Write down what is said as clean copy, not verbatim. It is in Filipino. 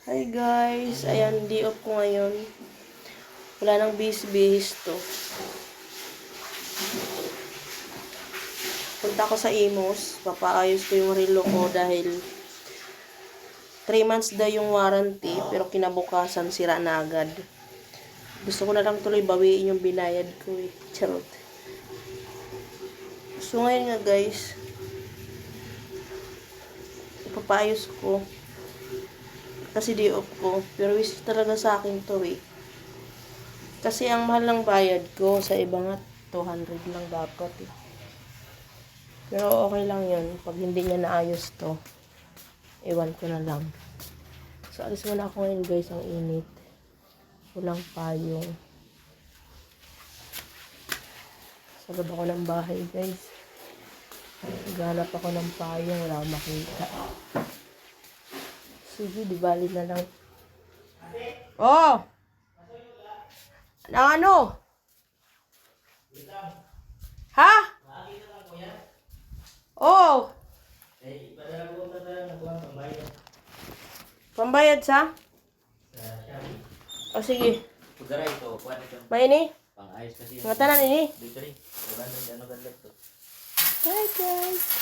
Hi guys, ayan, day off ko ngayon. Wala nang bihis-bihis to. Punta ko sa Imus, papaayos ko yung relo ko dahil 3 months daw yung warranty, pero kinabukasan sira na agad. Gusto ko na lang tuloy bawiin yung binayad ko eh. Charot. So ngayon nga guys, ipapaayos ko. Kasi day off ko. Pero wish talaga sa akin to eh. Kasi ang mahal ng bayad ko, sa iba nga 200 lang dapat eh. Pero okay lang yun. Pag hindi niya naayos to, ewan ko na lang. So alis muna ako ngayon guys, ang init. Walang payong. Sa loob ako ng bahay guys. Naghanap ako ng payong, wala akong makita. Sige, di bali na lang. Oh! Ano? Ha? Oh! Pambayad sa? O sige. May ini? Mga tanan ini? Hi guys!